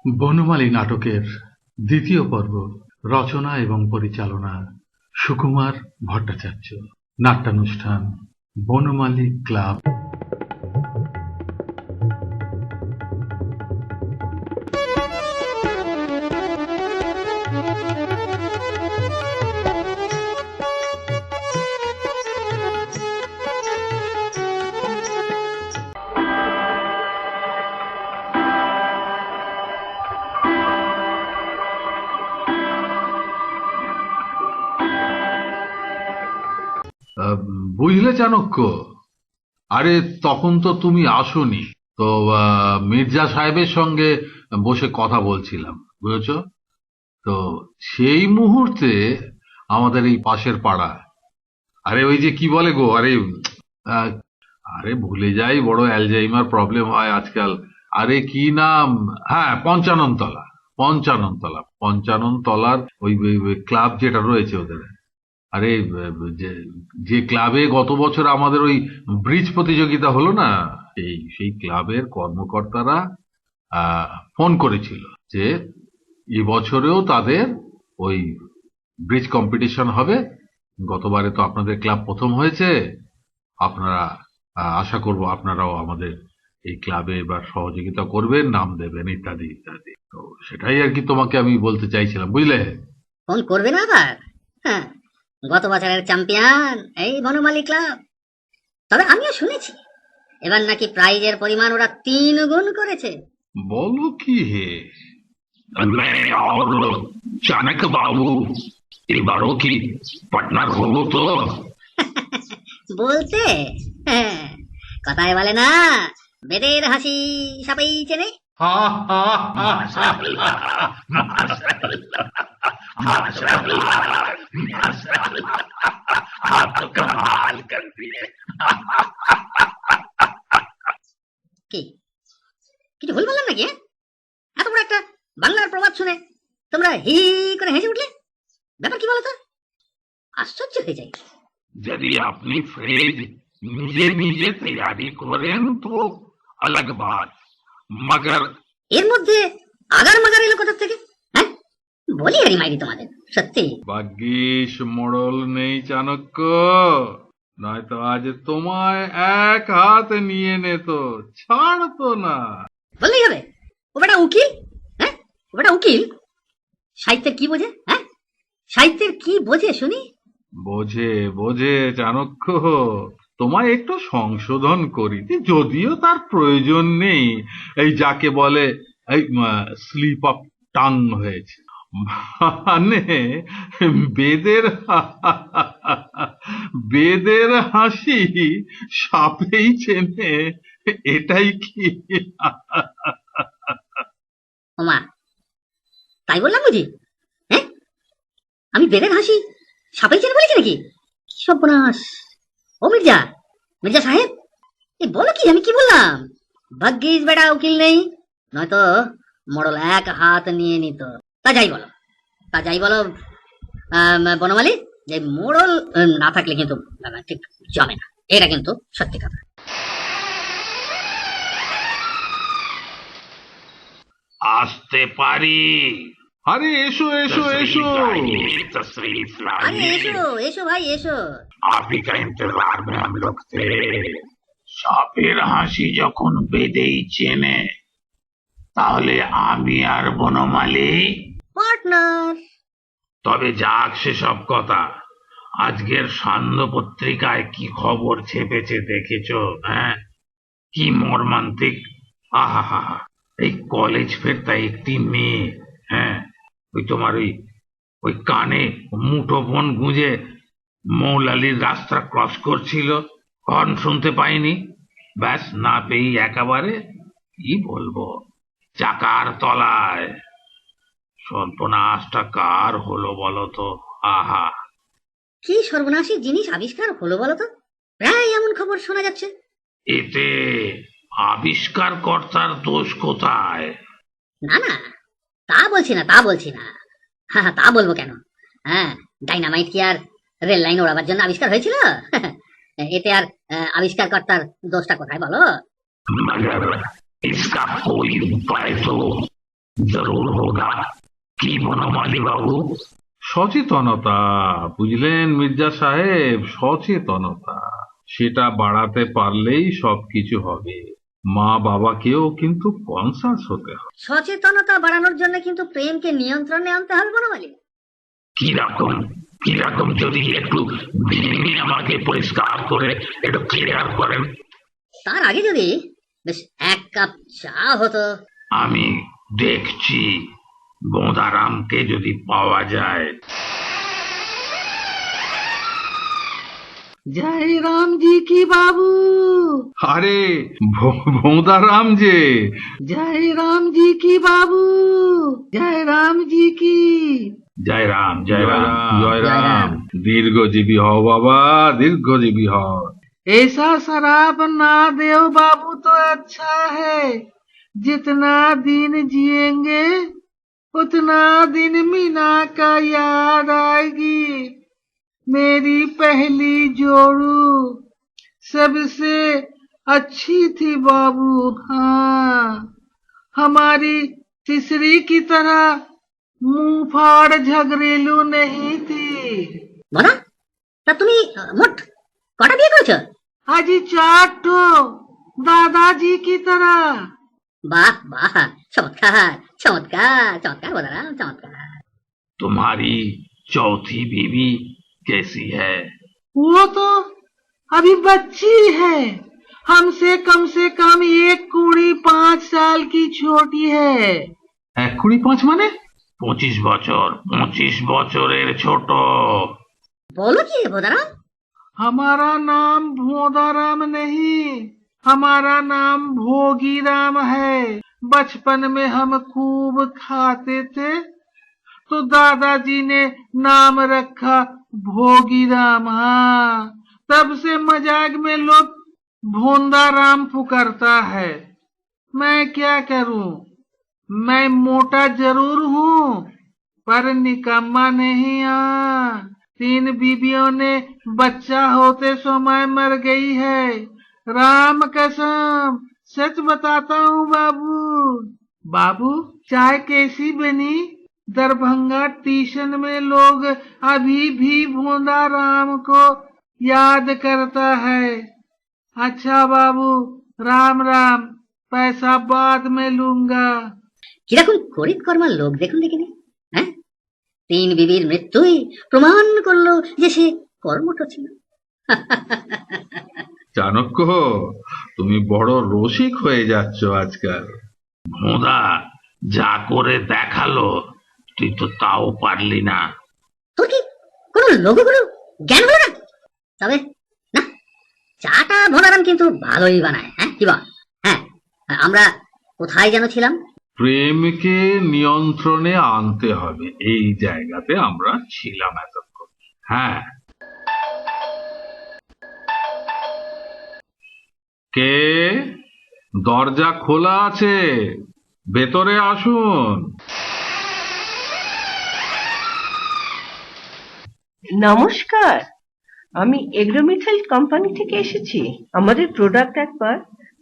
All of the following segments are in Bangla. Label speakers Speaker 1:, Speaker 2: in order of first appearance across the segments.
Speaker 1: বনমালী নাটকের দ্বিতীয় পর্ব, রচনা এবং পরিচালনা সুকুমার ভট্টাচার্য। নাট্যানুষ্ঠান বনমালী ক্লাব। বুঝলে চাণক্য, আরে তখন তো তুমি আসোনি। তো মির্জা সাহেবের সঙ্গে বসে কথা বলছিলাম, বুঝেছো তো। সেই মুহূর্তে আমাদের এই পাশের পাড়া, আরে ওই যে কি বলে গো, আহ, আরে ভুলে যাই, বড় অ্যালজাইমার প্রবলেম হয় আজকাল। আরে কি নাম, হ্যাঁ, পঞ্চাননতলা। পঞ্চাননতলা, পঞ্চাননতলার ওই ক্লাব যেটা রয়েছে ওদের। আরে যে যে ক্লাবে গত বছর আমাদের ওই ব্রিজ প্রতিযোগিতা হলো না, সেই ক্লাবের কর্মকর্তারা ফোন করেছিল যে এবছরেও তাদের ওই ব্রিজ কম্পিটিশন হবে। গতবারে তো আপনাদের ক্লাব প্রথম হয়েছে, আপনারা আশা করব আপনারাও আমাদের এই ক্লাবে এবার সহযোগিতা করবেন, নাম দেবেন, ইত্যাদি ইত্যাদি। তো সেটাই আর কি তোমাকে আমি বলতে চাইছিলাম, বুঝলে।
Speaker 2: ফোন করবে না আবার? হ্যাঁ, গত বছরের চ্যাম্পিয়ন এই বনমালী ক্লাব। তবে আমিও শুনেছি এবার নাকি প্রাইজের পরিমাণ ওরা 3 গুণ করেছে।
Speaker 1: বলো কি হে?
Speaker 3: मैं और चाणक्य बाबू এবারও কি পার্টনার হবো তো?
Speaker 2: বলতে হ্যাঁ, কথায় বলে না, বেদের হাসি সবাই চেনে।
Speaker 3: মাশাআল্লাহ, মাশাআল্লাহ, মাশাআল্লাহ, মাশাআল্লাহ, आप तो कमाल कर दिए।
Speaker 2: কি কিছু ভুল বললাম নাকি? এত বড় একটা বাংলার প্রবাদ শুনে তোমরা হি করে হেসে উঠলে, ব্যাপার কি বলতো? আশ্চর্য হয়ে যাই।
Speaker 3: यदि अपनी फ्रेज নিজে নিজে তৈরি করেন তো अलग बात, मगर
Speaker 2: এর মধ্যে আগার মাগার এলো কোথা থেকে? হ্যাঁ, বলি আরে মাইরি তোমাদের, সত্যি।
Speaker 1: ভাগ্যিস মোড়ল নেই চাণক্য, নয়তো আজ তোমায় এক হাত নিয়ে নিত, ছাড়তো না।
Speaker 2: বললেই হবে ও বেটা উকিল। হ্যাঁ, ও বেটা উকিল সাহিত্যের কি বোঝে? হ্যাঁ, সাহিত্যের কি বোঝে শুনি?
Speaker 1: বোঝে বোঝে চাণক্য, তোমায় একটু সংশোধন করি, যদিও তার প্রয়োজন নেই। এই যাকে বলে এই স্লিপ অফ টাং হয়েছে, মানে বেদের বেদের হাসি সাপেই চেনে, এটাই কি?
Speaker 2: ওমা, তাই বললাম বুঝি? হ্যাঁ, আমি বেদের হাসি সাপাই চেনে বলেছি নাকি? কি সর্বনাশ! ও মির্জা, মির্জা সাহেব, এই বলো কি, আমি কি বললাম? ভাগ্যিস বেটা উকিল নেই, নয়তো মোড়ল এক হাত নিয়ে নিত। তা যাই বলো, তা যাই বলো বনমালী, যে মোড়ল না থাকলে কিন্তু ঠিক জমে না, এটা কিন্তু সত্যি কথা।
Speaker 3: আসতে পারি?
Speaker 1: আরে এসো এসো এসো।
Speaker 3: तशरीफ
Speaker 2: আরে
Speaker 3: लाइए।
Speaker 2: এসো এসো ভাই এসো।
Speaker 3: आप ही का इंतजार में हम लोग थे। সাপের হাসি যখন বেদেই চেনে, তাহলে আমি আর বনমালী।
Speaker 2: পার্টনার।
Speaker 3: তবে যাক সেসব কথা, আজকের সান্ধ্য পত্রিকায় কি খবর ছেপেছে দেখেছো? হ্যাঁ, কি মর্মান্তিক! আহা, এই কলেজ ফেরতা একটি মেয়ে, হ্যাঁ, ওই তোমার ওই কানে মুঠোফোন গুঁজে মৌলালির রাস্তা ক্রস করছিল, হর্ন শুনতে পাইনি, ব্যাস না পেয়ে একেবারে কি বলবো, চাকার তলায়। সর্বনাশটা কার হলো বলো তো? আহা,
Speaker 2: কি সর্বনাশী জিনিস আবিষ্কার হলো বলতো? প্রায় এমন খবর শোনা যাচ্ছে।
Speaker 3: এতে আবিষ্কার কর্তার দোষ কোথায়?
Speaker 2: না না, তা বলছি না, তা বলছি না। হ্যাঁ তা বলবো কেন? হ্যাঁ, ডাইনামাইট কি আর রেল লাইন ওড়াবার জন্য আবিষ্কার হয়েছিল? এতে আর আবিষ্কারকর্তার দোষটা কোথায় বলো?
Speaker 3: मगर इसका कोई उपाय तो जरूर होगा। কি বনমালী বাবু?
Speaker 1: সচেতনতা, বুঝলেন মির্জা সাহেব, সচেতনতা সেটা বাড়াতে পারলেই সবকিছু হবে। মা বাবাকেও কিন্তু কনসাস হতে হবে।
Speaker 2: সচেতনতা বাড়ানোর জন্য কিন্তু প্রেমকে নিয়ন্ত্রণে আনতে হবে বনমালী।
Speaker 3: কিরকম কিরকম যদি একটু ভেঙে আমাকে পরিষ্কার করে একটু ক্লিয়ার করেন।
Speaker 2: তার আগে যদি বেশ 1 কাপ চা হতো।
Speaker 3: আমি দেখছি বোঁদারামকে যদি পাওয়া যায়।
Speaker 4: जय राम जी की बाबू।
Speaker 1: আরে ভোঁদারাম যে।
Speaker 4: जय राम जी की बाबू। जय राम जी की।
Speaker 3: জয় রাম জয় রাম।
Speaker 1: জয় রাম। দীর্ঘজীবী হও বাবা, দীর্ঘজীবী হও।
Speaker 4: ऐसा शराब ना देओ बाबू तो अच्छा है। जितना दिन जिएंगे उतना दिन मीना का याद आएगी। मेरी पहली जोड़ू सबसे अच्छी थी बाबू। हाँ, हमारी तीसरी की तरह मुंह फाड़ झगड़ेलू नहीं थी।
Speaker 2: বনা, তা তুমি মোট কটা বিয়ে করেছো?
Speaker 4: हाजी 4 ठो दादाजी की तरह।
Speaker 2: বাহ বাহ, চমৎকার চমৎকার চমৎকার বনরাম, চমৎকার।
Speaker 3: तुम्हारी चौथी बीवी कैसी है?
Speaker 4: वो तो अभी बच्ची है। हमसे कम 1 कुड़ी 5 साल की छोटी है।
Speaker 1: 1.5 মানে?
Speaker 3: 25 বছর, 25 বছরের ছোট।
Speaker 2: বলো কি বনরাম?
Speaker 4: हमारा नाम भोदाराम नहीं, हमारा नाम भोगीराम है। बचपन में हम खूब खाते थे तो दादाजी ने नाम रखा भोगीराम। हाँ, तब से मजाक में लोग भोंदाराम पुकारता है। मैं क्या करूं? मैं मोटा जरूर हूँ पर निकम्मा नहीं। 3 बीबियों ने बच्चा होते समय मर गई है। राम कसम सच बताता हूँ बाबू। बाबू, चाय कैसी बनी? दरभंगा स्टेशन में लोग अभी भी भोंदा राम को याद करता है। अच्छा बाबू, राम राम, पैसा बाद में लूंगा।
Speaker 2: কিরকম করিত কর্মার লোক দেখুন দেখিনি। হ্যাঁ, 3 বিবির মৃত্যুই প্রমাণ করলো যে সে কর্মঠ ছিল।
Speaker 1: চাণক্য, তুমি বড় রসিক হয়ে যাচ্ছ আজকাল।
Speaker 3: ভোঁদা যা করে দেখালো তুই তো তাও পারলি না।
Speaker 2: তোর কি কোনো লঘুগুলো জ্ঞান হলো না? তবে না, চাটা ভোনারাম কিন্তু ভালোই বানায়। হ্যাঁ কি বল? হ্যাঁ, আমরা কোথায় যেন ছিলাম?
Speaker 1: প্রেমকে নিয়ন্ত্রণে আনতে হবে, এই জায়গাতে আমরা ছিলাম এতক্ষণ। হ্যাঁ, কে? দরজা খোলা আছে, ভেতরে আসুন।
Speaker 5: নমস্কার, আমি এগ্রোমিথাইল কোম্পানি থেকে এসেছি। আমাদের প্রোডাক্ট একবার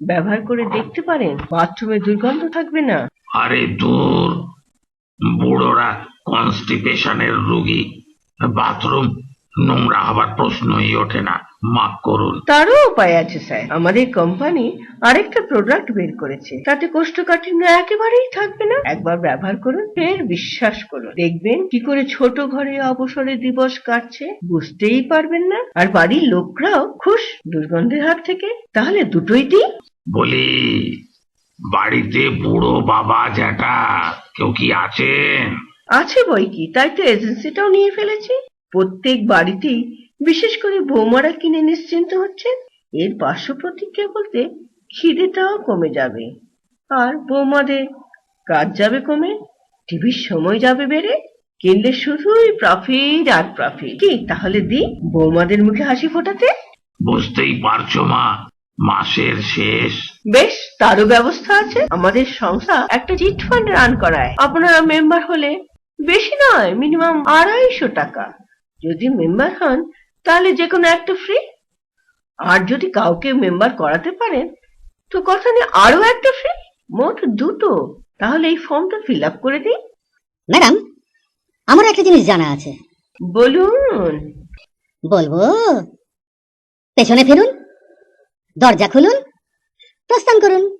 Speaker 5: ব্যবহার করে দেখতে পারেন, বাথরুমে দুর্গন্ধ থাকবে না।
Speaker 3: আরে দূর, বুড়োরা কনস্টিপেশনের রোগী, বাথরুম নোংরা হবার প্রশ্নই ওঠে না, মাফ করুন।
Speaker 5: তারও উপায় আছে স্যার। আমাদের কোম্পানি আরেকটা প্রোডাক্ট বের করেছে, তাতে কোষ্ঠকাঠিন্য একেবারেই থাকবে না। একবার ব্যবহার করুন, ফের বিশ্বাস করুন, দেখবেন কি করে ছোট ঘরে অবসরে দিবস কাটছে বুঝতেই পারবেন না। আর বাড়ির লোকরাও খুশ দুর্গন্ধের হাত থেকে। তাহলে দুটোই দিই।
Speaker 3: বলি, বাড়িতে বুড়ো বাবা জ্যাঠা কেউ কি আছেন?
Speaker 5: আছে বই কি, তাই তো এজেন্সিটাও নিয়ে ফেলেছি। প্রত্যেক বাড়িতেই বিশেষ করে বৌমারা কিনে নিশ্চিন্ত হচ্ছেন। এর পার্শ্ব প্রতিক্রিয়া বলতে খিদেটাও কমে যাবে, আর বৌমাদের কাজ যাবে কমে, টিভির সময় যাবে বেড়ে। কিনলে শুধুই প্রফিট আর প্রফিট। কি তাহলে দি বৌমাদের মুখে হাসি ফোটাতে?
Speaker 3: বুঝতেই পারছো মা, মাসের শেষ।
Speaker 5: বেশ, তারও ব্যবস্থা আছে। আমাদের সংস্থা একটা চিট ফান্ড রান করায়। আপনারা মেম্বার হলে বেশি নয়, মিনিমাম 250 টাকা। যদি মেম্বার হন তাহলে যে কোনো একটা ফ্রি। আর যদি কাউকে মেম্বার করাতে পারেন তো কথা নেই, আরো একটা ফ্রি। মোট 2টো। তাহলে এই ফর্মটা ফিল আপ করে দিই।
Speaker 2: ম্যাডাম, আমার একটা জিনিস জানা আছে।
Speaker 5: বলুন।
Speaker 2: বলবো? পেছনে ফিরুন, দরজা খুলুন, প্রস্থান করুন।